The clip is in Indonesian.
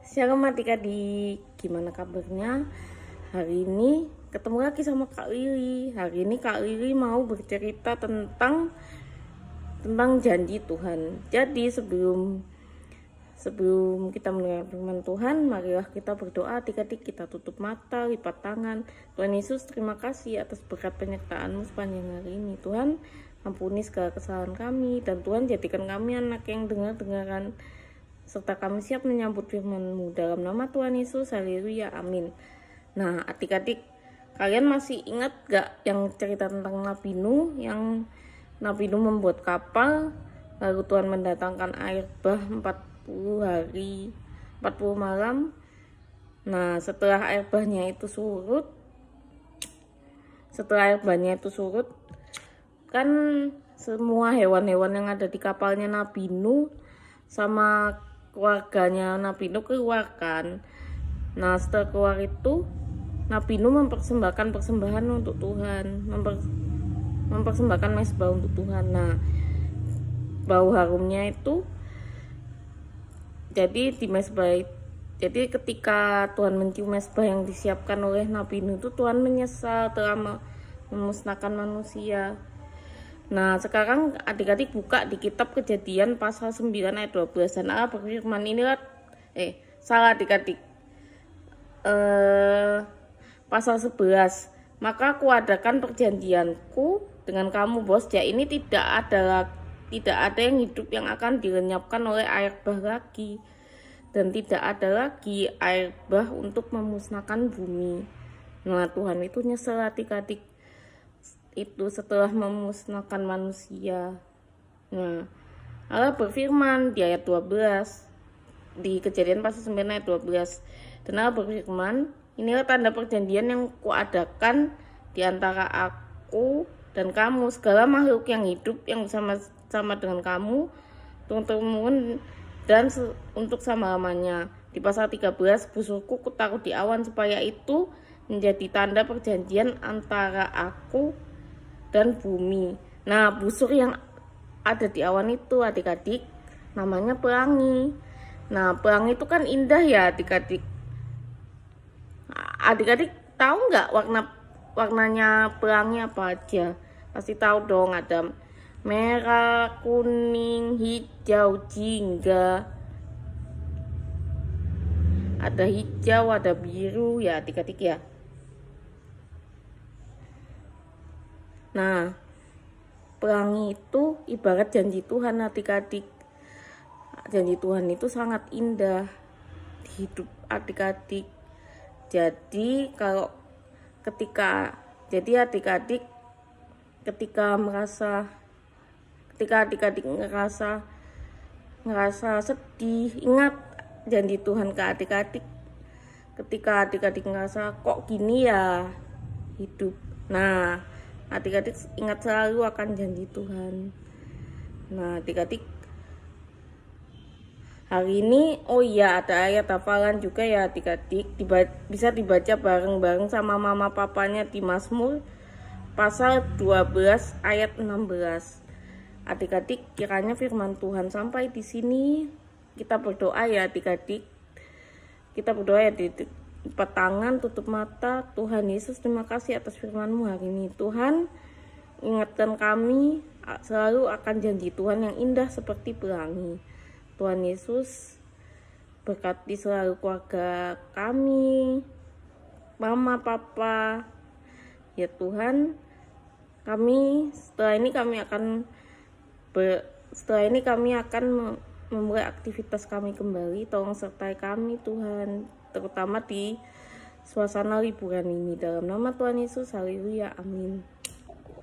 Shalom adik-adik, gimana kabarnya? Hari ini ketemu lagi sama Kak Lili. Hari ini Kak Lili mau bercerita tentang janji Tuhan. Jadi sebelum kita mendengar firman Tuhan, marilah kita berdoa. Adik-adik, kita tutup mata, lipat tangan. Tuhan Yesus, terima kasih atas berkat penyertaan-Mu sepanjang hari ini. Tuhan, ampuni segala kesalahan kami, dan Tuhan jadikan kami anak yang dengar-dengaran, serta kami siap menyambut firman-Mu. Dalam nama Tuhan Yesus, haleluya, amin. Nah, adik-adik, kalian masih ingat gak yang cerita tentang Nabi Nuh? Yang Nabi Nuh membuat kapal, lalu Tuhan mendatangkan air bah 40 hari, 40 malam. Nah, setelah air bahnya itu surut, kan semua hewan-hewan yang ada di kapalnya Nabi Nuh sama keluarganya Nabi Nuh keluarkan. Nah, setelah keluar itu Nabi Nuh mempersembahkan persembahan untuk Tuhan, mempersembahkan mezbah untuk Tuhan. Nah, bau harumnya itu jadi ketika Tuhan mencium mezbah yang disiapkan oleh Nabi Nuh itu, Tuhan menyesal telah memusnahkan manusia. Nah, sekarang adik-adik buka di kitab Kejadian pasal 9 ayat 12. Dan Allah berfirman, inilah salah adik-adik. Pasal 11. Maka aku adakan perjanjianku dengan kamu, bos. Ya, ini tidak ada yang hidup yang akan dilenyapkan oleh air bah lagi. Dan tidak ada lagi air bah untuk memusnahkan bumi. Nah, Tuhan itu nyesel adik-adik. Itu setelah memusnahkan manusia. Nah, Allah berfirman di ayat 12 di Kejadian pasal 9 ayat 12. Dan Allah berfirman, inilah tanda perjanjian yang kuadakan di antara aku dan kamu, segala makhluk yang hidup yang bersama-sama dengan kamu turun-temurun dan untuk selama-lamanya. Di pasal 13, busurku kutaruh di awan supaya itu menjadi tanda perjanjian antara aku dan bumi. Nah, busur yang ada di awan itu adik-adik namanya pelangi. Nah, pelangi itu kan indah ya adik-adik. Adik-adik tahu nggak warnanya pelangi apa aja? Pasti tahu dong, ada merah, kuning, hijau, jingga. Ada hijau, ada biru ya adik-adik ya. Nah, pelangi itu ibarat janji Tuhan adik-adik. Janji Tuhan itu sangat indah di hidup adik-adik. Jadi adik-adik ketika adik-adik ngerasa sedih, ingat janji Tuhan ke adik-adik. Ketika adik-adik ngerasa kok gini ya hidup. Nah, adik-adik ingat selalu akan janji Tuhan. Nah, adik-adik hari ini ada ayat hafalan juga ya adik-adik. Bisa dibaca bareng-bareng sama mama papanya di Mazmur pasal 12 ayat 16. Adik-adik, kiranya firman Tuhan sampai di sini. Kita berdoa ya adik-adik. Kita berdoa ya adik-adik. Lipat tangan, tutup mata. Tuhan Yesus, terima kasih atas firman-Mu hari ini. Tuhan, ingatkan kami selalu akan janji Tuhan yang indah seperti pelangi. Tuhan Yesus, berkati selalu keluarga kami, mama, papa. Ya Tuhan, setelah ini kami akan memulai aktivitas kami kembali. Tolong sertai kami Tuhan, terutama di suasana liburan ini. Dalam nama Tuhan Yesus, haleluya, amin.